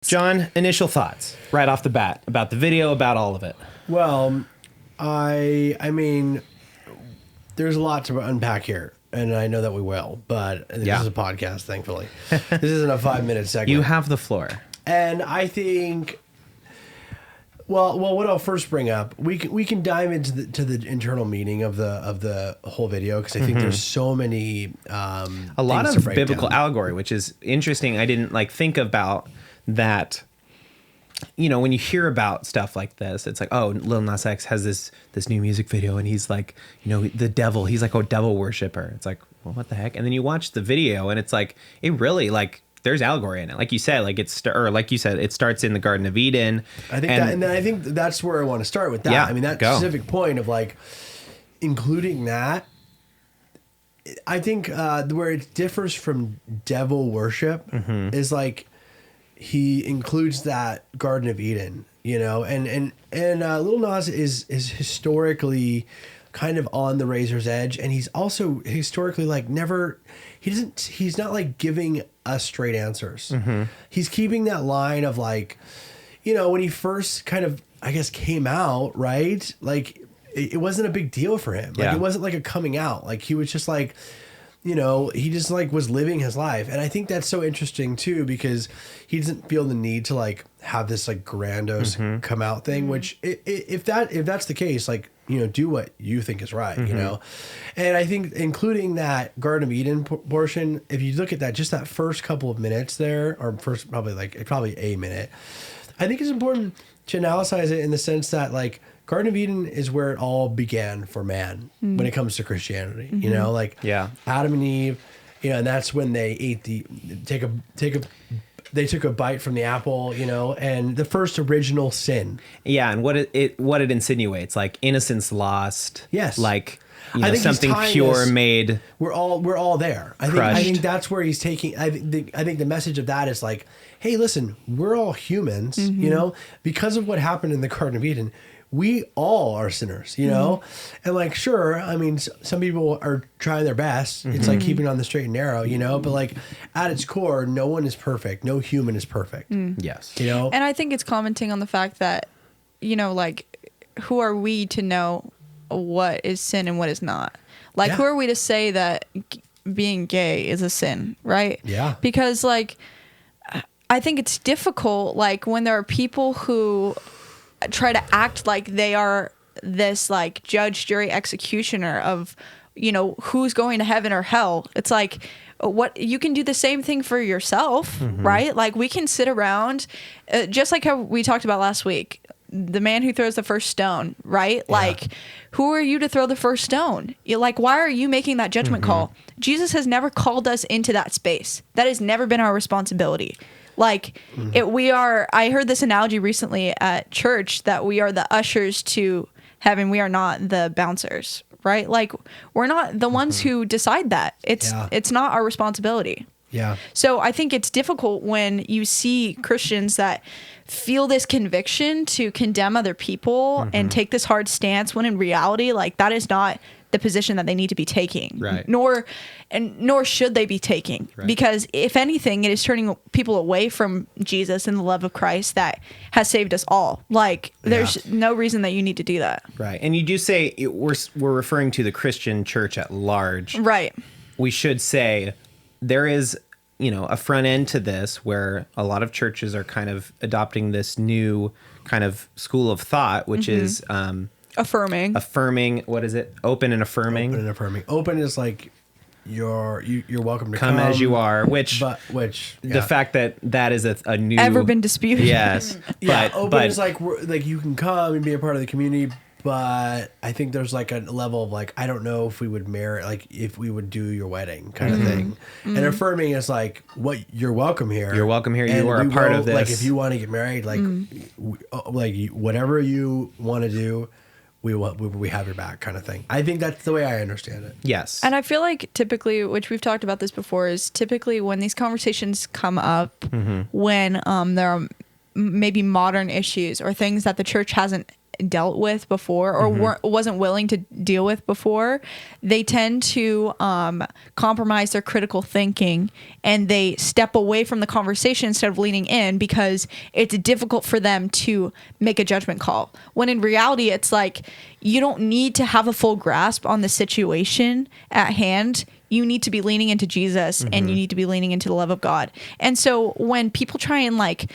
John, initial thoughts right off the bat about the video, about all of it. Well, I mean, there's a lot to unpack here, and I know that we will, but this is a podcast, thankfully. This isn't a 5-minute segment. You have the floor. And I think, well, what I'll first bring up, we can dive into the internal meaning of the whole video, because I think there's so many a lot of biblical allegory, which is interesting. I didn't think about that. When you hear about stuff like this, it's like, oh, Lil Nas X has this new music video, and he's like, the devil. He's like a devil worshiper. It's like, well, what the heck? And then you watch the video, and it's like, it really there's allegory in it. Like you said, it starts in the Garden of Eden. I think I think that's where I want to start with that. Yeah, I mean, that specific point of including that. I think where it differs from devil worship is he includes that Garden of Eden, and Lil Nas is historically kind of on the razor's edge, and he's also historically he's not giving us straight answers. He's keeping that line of when he first kind of, I guess, came out, right? It wasn't a big deal for him. It wasn't a coming out. He was just he just was living his life. And I think that's so interesting too, because he doesn't feel the need to have this grandiose come out thing, which if that's the case, do what you think is right, And I think including that Garden of Eden portion, if you look at that, just that first couple of minutes there, or first probably a minute, I think it's important to analyze it in the sense that Garden of Eden is where it all began for man when it comes to Christianity. Adam and Eve, and that's when they ate they took a bite from the apple, and the first original sin. Yeah, and what it insinuates, innocence lost. Yes. I think something pure made. We're all there. I think that's where he's taking. I think the message of that is hey, listen, we're all humans, because of what happened in the Garden of Eden. We all are sinners, and sure, I mean, some people are trying their best. It's keeping on the straight and narrow, but at its core, no one is perfect. No human is perfect. Yes. And I think it's commenting on the fact that, who are we to know what is sin and what is not? Who are we to say that being gay is a sin, right? Yeah. Because I think it's difficult, when there are people who try to act like they are this judge, jury, executioner of who's going to heaven or hell. It's what you can do the same thing for yourself, right? We can sit around just like how we talked about last week, the man who throws the first stone, right? Who are you to throw the first stone? Why are you making that judgment call? Jesus has never called us into that space. That has never been our responsibility. We are, I heard this analogy recently at church that we are the ushers to heaven. We are not the bouncers, right? We're not the ones who decide that. It's not our responsibility. Yeah. So I think it's difficult when you see Christians that feel this conviction to condemn other people and take this hard stance, when in reality, that is not the position that they need to be taking, right? Nor should they be taking, right? Because if anything, it is turning people away from Jesus and the love of Christ that has saved us all. There's no reason that you need to do that, right? And you do say we're referring to the Christian church at large, right? We should say there is a front end to this where a lot of churches are kind of adopting this new kind of school of thought, which is affirming. What is it? Open and affirming. Open is you're welcome to come as you are, which the fact that is a new ever been disputed. Yes. But open is you can come and be a part of the community, but I think there's a level of I don't know if we would merit if we would do your wedding kind of thing. And affirming is what you're welcome here. You're welcome here. You are a part of this. If you want to get married, whatever you want to do, we have your back kind of thing. I think that's the way I understand it. Yes. And I feel typically, which we've talked about this before, is typically when these conversations come up, when there are maybe modern issues or things that the church hasn't dealt with before or wasn't willing to deal with before, they tend to compromise their critical thinking and they step away from the conversation instead of leaning in because it's difficult for them to make a judgment call. When in reality, it's like you don't need to have a full grasp on the situation at hand. You need to be leaning into Jesus and you need to be leaning into the love of God. And so when people try and like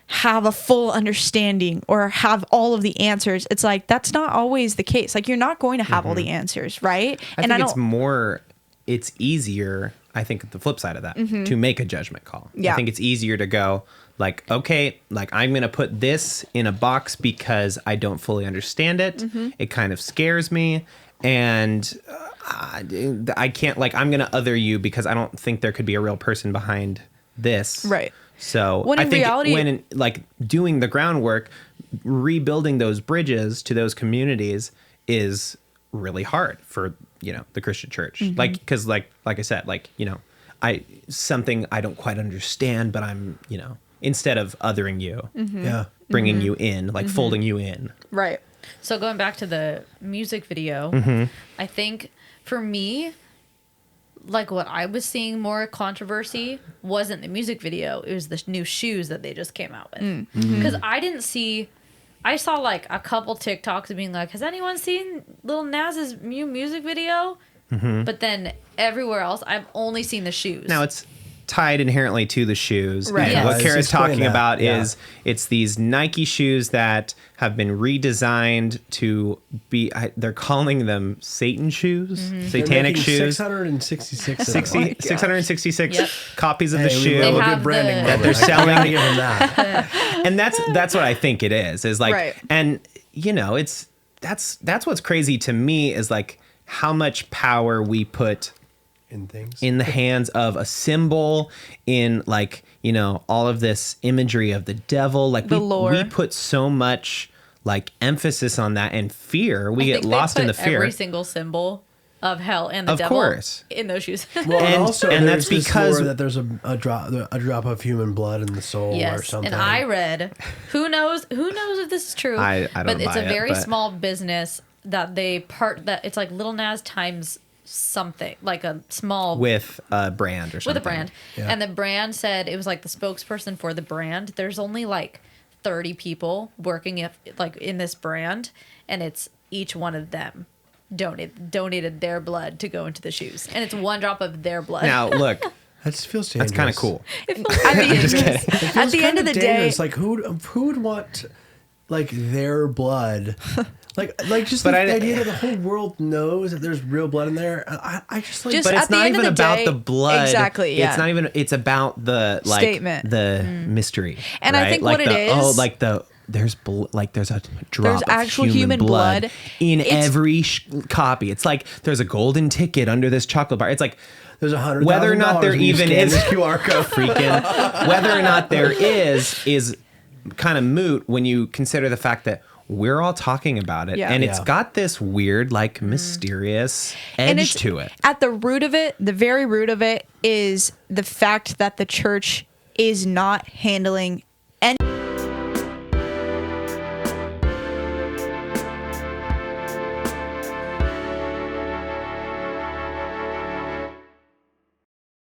have a full understanding or have all of the answers, it's like that's not always the case. Like you're not going to have all the answers, right? I think it's easier, I think the flip side of that, to make a judgment call. Yeah. I think it's easier to go like, okay, like I'm going to put this in a box because I don't fully understand it. It kind of scares me. And I can't, like, I'm going to other you because I don't think there could be a real person behind this. Right. So when I in think reality, when like doing the groundwork, rebuilding those bridges to those communities is really hard for, you know, the Christian church. Like, because like I said, like, you know, something I don't quite understand, but I'm, you know, instead of othering you, bringing you in, like folding you in. right. So going back to the music video, I think for me, like what I was seeing more controversy wasn't the music video. It was the new shoes that they just came out with. Because I saw like a couple TikToks being like, has anyone seen Lil Nas's new music video? But then everywhere else, I've only seen the shoes. Now it's tied inherently to the shoes. Right. And Yes. what Kara's talking about Yeah. is it's these Nike shoes that have been redesigned to be, they're calling them Satan shoes, satanic shoes. 666. 666 Yep. copies of the Hey, we shoe love a They have good branding the- moment. that they're I gotta selling. give them that. And that's what I think it is like, Right. and you know, that's what's crazy to me is like how much power we put In things. in the hands of a symbol, in like, you know, all of this imagery of the devil. Like The lore. we put so much like emphasis on that and fear. We I get think they lost in the put fear. every single symbol of hell and the Of devil course. in those shoes. Well, And- also, and there's that's this because- lore that there's a drop of human blood in the soul or Yes, something. and I read, who knows if this is true. I don't but it's buy a it, very but- small business that that it's like Lil Nas times something, like a small with a brand or something. with a brand. Yeah. And the brand said it was like the spokesperson for the brand. There's only like 30 people working in this brand, and it's each one of them donated their blood to go into the shoes, and it's one drop of their blood. Now look, That just feels dangerous. that's kind of cool. I mean, at the end of the day, It's like who would want like their blood? Like just But the I- idea that the whole world knows that there's real blood in there. I just like. Just But at it's the not end of even the about day- the blood. Exactly, yeah. It's not even. It's about the like Statement. the mystery. And I right? think like what it the, is- Oh, like there's a drop There's of actual human human blood. in It's- every copy. It's like there's a golden ticket under this chocolate bar. It's like there's $100,000 whether or not there when you even scan is this QR code. freaking whether or not there is kind of moot when you consider the fact that we're all talking about it, Yeah. and it's Yeah. got this weird, like, mysterious and edge to it. At the root of it, the very root of it is the fact that the church is not handling any